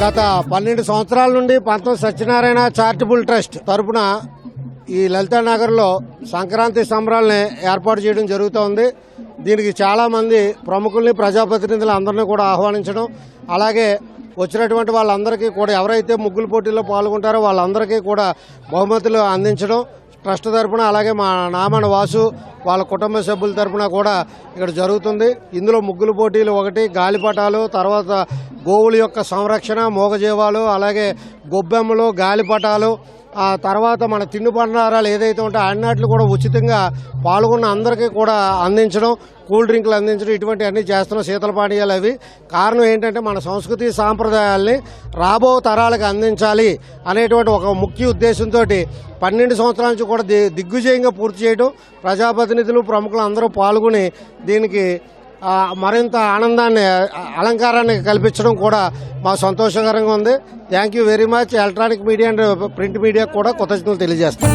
గత 12 సంవత్సరాల నుండి పంతం సత్యనారాయణ చారిటబుల్ ట్రస్ట్ తరపున ఈ లలితానగర్లో సంక్రాంతి సంబరాలని ఏర్పాటు చేయడం జరుగుతోంది. దీనికి చాలామంది ప్రముఖుల్ని, ప్రజాప్రతినిధులు అందరినీ కూడా ఆహ్వానించడం, అలాగే వచ్చినటువంటి వాళ్ళందరికీ కూడా ఎవరైతే ముగ్గుల పోటీల్లో పాల్గొంటారో వాళ్ళందరికీ కూడా బహుమతులు అందించడం ట్రస్ట్ తరపున, అలాగే మా నామన వాసు వాళ్ళ కుటుంబ సభ్యుల తరపున కూడా ఇక్కడ జరుగుతుంది. ఇందులో ముగ్గుల పోటీలు, ఒకటి గాలిపటాలు, తర్వాత గోవుల యొక్క సంరక్షణ, మూగజీవాలు, అలాగే గొబ్బెమ్మలు, గాలిపటాలు, ఆ తర్వాత మన తిండి బండారాలు ఏదైతే ఉంటాయో అన్నిట్లు కూడా ఉచితంగా పాల్గొన్న అందరికీ కూడా అందించడం, కూల్ డ్రింక్లు అందించడం, ఇటువంటి అన్నీ చేస్తున్నాం. శీతల పానీయాలు అవి. కారణం ఏంటంటే మన సంస్కృతి సాంప్రదాయాల్ని రాబో తరాలకు అందించాలి అనేటువంటి ఒక ముఖ్య ఉద్దేశంతో 12 సంవత్సరాల నుంచి కూడా దిగ్విజయంగా పూర్తి చేయడం, ప్రజాప్రతినిధులు, ప్రముఖులు అందరూ పాల్గొని దీనికి మరింత ఆనందాన్ని, అలంకారాన్ని కల్పించడం కూడా మాకు సంతోషకరంగా ఉంది. Thank you very much. Electronic media and print media కూడా కృతజ్ఞతలు తెలియజేస్తాం.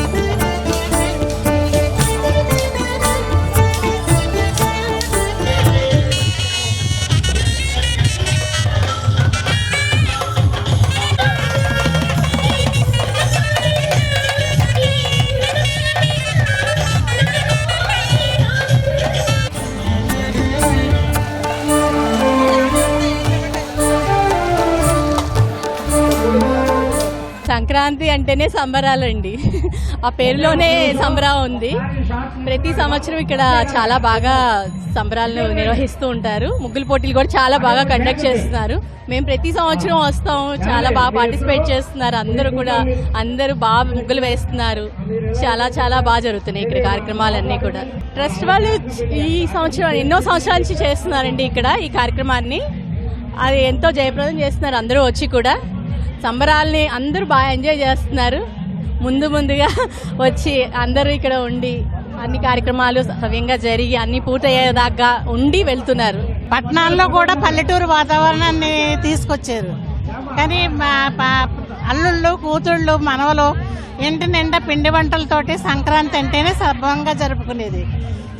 సంక్రాంతి అంటేనే సంబరాలండి. ఆ పేరులోనే సంబరం ఉంది. ప్రతి సంవత్సరం ఇక్కడ చాలా బాగా సంబరాలను నిర్వహిస్తూ ఉంటారు. ముగ్గుల పోటీలు కూడా చాలా బాగా కండక్ట్ చేస్తున్నారు. మేము ప్రతి సంవత్సరం వస్తాం, చాలా బాగా పార్టిసిపేట్ చేస్తున్నారు. అందరూ బాగా ముగ్గులు వేస్తున్నారు. చాలా చాలా బాగా జరుగుతున్నాయి ఇక్కడ కార్యక్రమాలన్నీ కూడా. ట్రస్ట్ వాళ్ళు ఈ సంవత్సరం ఎన్నో సంవత్సరాల నుంచి చేస్తున్నారండి ఇక్కడ ఈ కార్యక్రమాన్ని. అది ఎంతో జయప్రదం చేస్తున్నారు. అందరూ వచ్చి కూడా సంబరాల్ని అందరూ బాగా ఎంజాయ్ చేస్తున్నారు. ముందుగా వచ్చి అందరూ ఇక్కడ ఉండి అన్ని కార్యక్రమాలు సవ్యంగా జరిగి అన్ని పూర్తయ్యేదాకా ఉండి వెళ్తున్నారు. పట్టణాల్లో కూడా పల్లెటూరు వాతావరణాన్ని తీసుకొచ్చారు. కానీ అల్లుళ్ళు, కూతుళ్ళు, మనవలు ఇంటి నిండా పిండి వంటలతోటి సంక్రాంతి అంటేనే సర్వంగా జరుపుకునేది.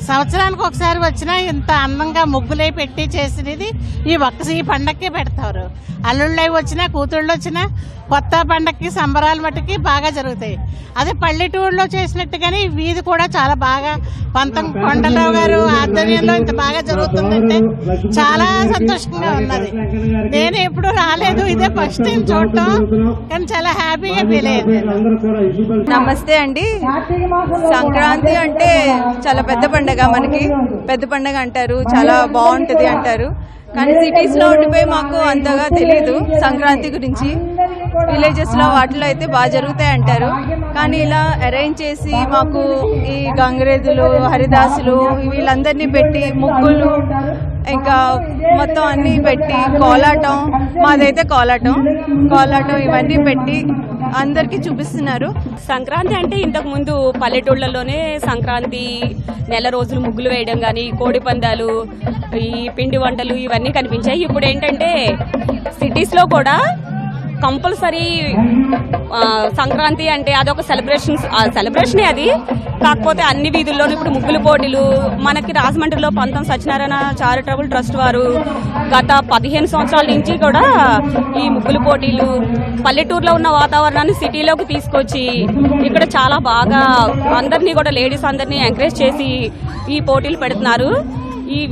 సంవత్సరానికి ఒకసారి వచ్చినా ఇంత అందంగా ముగ్గులై పెట్టి చేసినది ఈ పండక్కే పెడతారు. అల్లుళ్ళై వచ్చినా, కూతుళ్ళు వచ్చినా కొత్త పండక్కి సంబరాలు మట్టుకి బాగా జరుగుతాయి. అదే పల్లెటూరులో చేసినట్టుగానే వీధి కూడా చాలా బాగా పంతం కొండలరావు గారు ఆధ్వర్యంలో ఇంత బాగా జరుగుతుందంటే చాలా సంతోషంగా ఉన్నది. నేను ఎప్పుడు రాలేదు, ఇదే ఫస్ట్ టైం చూడటం, కానీ చాలా హ్యాపీగా ఫీల్ అయ్యింది. నమస్తే అండి. సంక్రాంతి అంటే చాలా పెద్ద పండగ, మనకి పెద్ద పండగ అంటారు, చాలా బాగుంటది అంటారు. కానీ సిటీస్ లో ఉండిపోయి మాకు అంతగా తెలీదు సంక్రాంతి గురించి. విలేజెస్ లో వాటిలో అయితే బాగా జరుగుతాయి అంటారు. కానీ ఇలా అరేంజ్ చేసి మాకు ఈ గంగరేజులు, హరిదాసులు వీళ్ళందరినీ పెట్టి ముగ్గులు ఇంకా మొత్తం అన్ని పెట్టి కోలాటం, మాదైతే కోలాటం ఇవన్నీ పెట్టి అందరికీ చూపిస్తున్నారు. సంక్రాంతి అంటే ఇంతకు ముందు పల్లెటూళ్లలోనే సంక్రాంతి నెల రోజులు ముగ్గులు వేయడం కానీ, కోడి పందాలు, ఈ పిండి వంటలు ఇవన్నీ కనిపించాయి. ఇప్పుడు ఏంటంటే సిటీస్లో కూడా కంపల్సరీ సంక్రాంతి అంటే అదొక సెలబ్రేషనే అది. కాకపోతే అన్ని వీధుల్లోనూ ఇప్పుడు ముగ్గుల పోటీలు మనకి రాజమండ్రిలో పంతం సత్యనారాయణ చారిటబుల్ ట్రస్ట్ వారు గత 15 సంవత్సరాల నుంచి కూడా ఈ ముగ్గుల పోటీలు పల్లెటూరులో ఉన్న వాతావరణాన్ని సిటీలోకి తీసుకొచ్చి ఇక్కడ చాలా బాగా అందరినీ కూడా లేడీస్ అందరినీ ఎంకరేజ్ చేసి ఈ పోటీలు పెడుతున్నారు.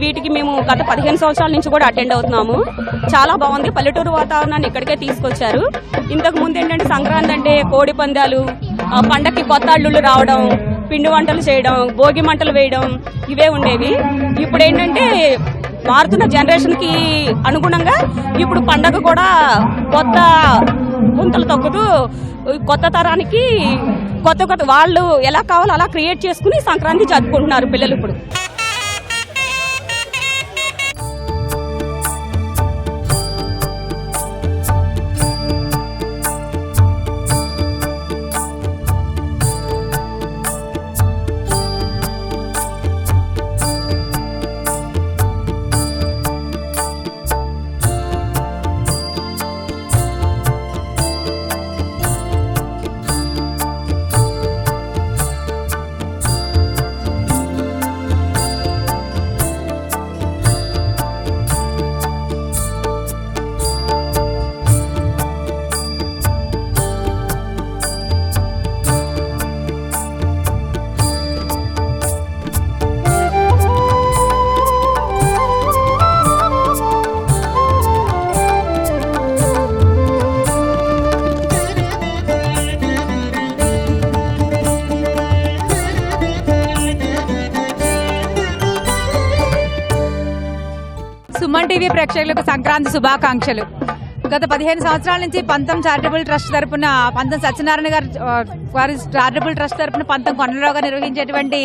వీటికి మేము గత 15 సంవత్సరాల నుంచి కూడా అటెండ్ అవుతున్నాము. చాలా బాగుంది. పల్లెటూరు వాతావరణాన్ని ఇక్కడికే తీసుకొచ్చారు. ఇంతకు ముందు ఏంటంటే సంక్రాంతి అంటే కోడి పందాలు, పండక్కి కొత్త అల్లుళ్ళు రావడం, పిండి వంటలు చేయడం, భోగి మంటలు వేయడం ఇవే ఉండేవి. ఇప్పుడు ఏంటంటే మారుతున్న జనరేషన్ కి అనుగుణంగా ఇప్పుడు పండగ కూడా కొత్త గుంతలు తొక్కుతూ కొత్త తరానికి కొత్త వాళ్ళు ఎలా కావాలో అలా క్రియేట్ చేసుకుని సంక్రాంతి జరుపుకుంటున్నారు పిల్లలు ఇప్పుడు. సుమన్ టీవీ ప్రేక్షకులకు సంక్రాంతి శుభాకాంక్షలు. గత 15 సంవత్సరాల నుంచి పంతం చారిటబుల్ ట్రస్ట్ తరపున పంతం సత్యనారాయణ గారు వారి చారిటబుల్ ట్రస్ట్ తరపున పంతం కొండలరావు గారు నిర్వహించేటువంటి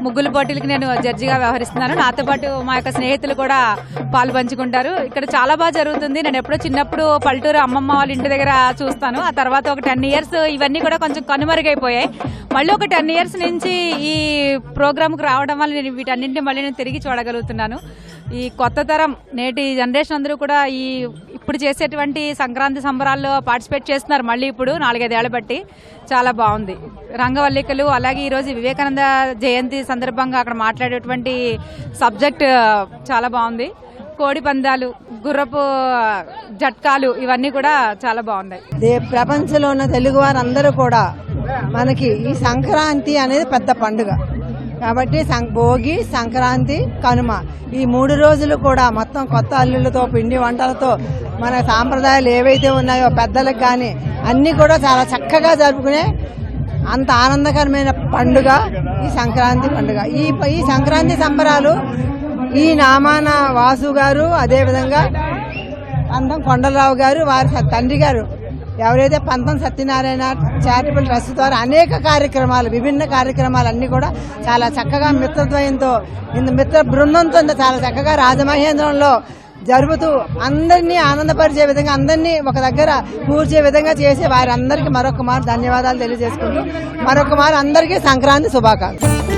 ముగ్గుల పోటీలకు నేను జడ్జిగా వ్యవహరిస్తున్నాను. నాతో పాటు మా యొక్క స్నేహితులు కూడా పాలు పంచుకుంటారు. ఇక్కడ చాలా బాగా జరుగుతుంది. నేను ఎప్పుడో చిన్నప్పుడు పల్లెటూరు అమ్మమ్మ వాళ్ళ ఇంటి దగ్గర చూస్తాను. ఆ తర్వాత ఒక 10 ఇయర్స్ ఇవన్నీ కూడా కొంచెం కనుమరుగైపోయాయి. మళ్ళీ ఒక 10 ఇయర్స్ నుంచి ఈ ప్రోగ్రామ్కి రావడం వల్ల నేను వీటన్నింటినీ మళ్ళీ నేను తిరిగి చూడగలుగుతున్నాను. ఈ కొత్త తరం నేటి జనరేషన్ అందరూ కూడా ఇప్పుడు చేసేటువంటి సంక్రాంతి సంబరాల్లో పార్టిసిపేట్ చేస్తున్నారు. మళ్ళీ ఇప్పుడు 4-5 ఏళ్ల బట్టి చాలా బాగుంది. రంగవల్లికలు అలాగే ఈరోజు వివేకానంద జయంతి సందర్భంగా అక్కడ మాట్లాడేటువంటి సబ్జెక్ట్ చాలా బాగుంది. కోడి పందాలు, గుర్రపు జట్కాలు ఇవన్నీ కూడా చాలా బాగున్నాయి. ప్రపంచంలో ఉన్న తెలుగు వారందరూ కూడా మనకి ఈ సంక్రాంతి అనేది పెద్ద పండుగ కాబట్టి భోగి, సంక్రాంతి, కనుమ ఈ 3 రోజులు కూడా మొత్తం కొత్త అల్లులతో పిండి వంటలతో మన సాంప్రదాయాలు ఏవైతే ఉన్నాయో పెద్దలకు కానీ అన్నీ కూడా చాలా చక్కగా జరుపుకునే అంత ఆనందకరమైన పండుగ ఈ సంక్రాంతి పండుగ. ఈ సంక్రాంతి సంబరాలు ఈ నామాన వాసు గారు, అదేవిధంగా పంతం కొండలరావు గారు, వారి తండ్రి గారు ఎవరైతే పంతం సత్యనారాయణ చారిటబుల్ ట్రస్ట్ ద్వారా అనేక కార్యక్రమాలు, విభిన్న కార్యక్రమాలు అన్నీ కూడా చాలా చక్కగా మిత్రద్వయంతో మిత్ర బృందంతో చాలా చక్కగా రాజమహేంద్రంలో జరుపుతూ అందరినీ ఆనందపరిచే విధంగా, అందరినీ ఒక దగ్గర కూర్చే విధంగా చేసి వారందరికీ మరొక మారు ధన్యవాదాలు తెలియజేసుకుంటూ మరొక మారు అందరికీ సంక్రాంతి శుభాకాంక్షలు.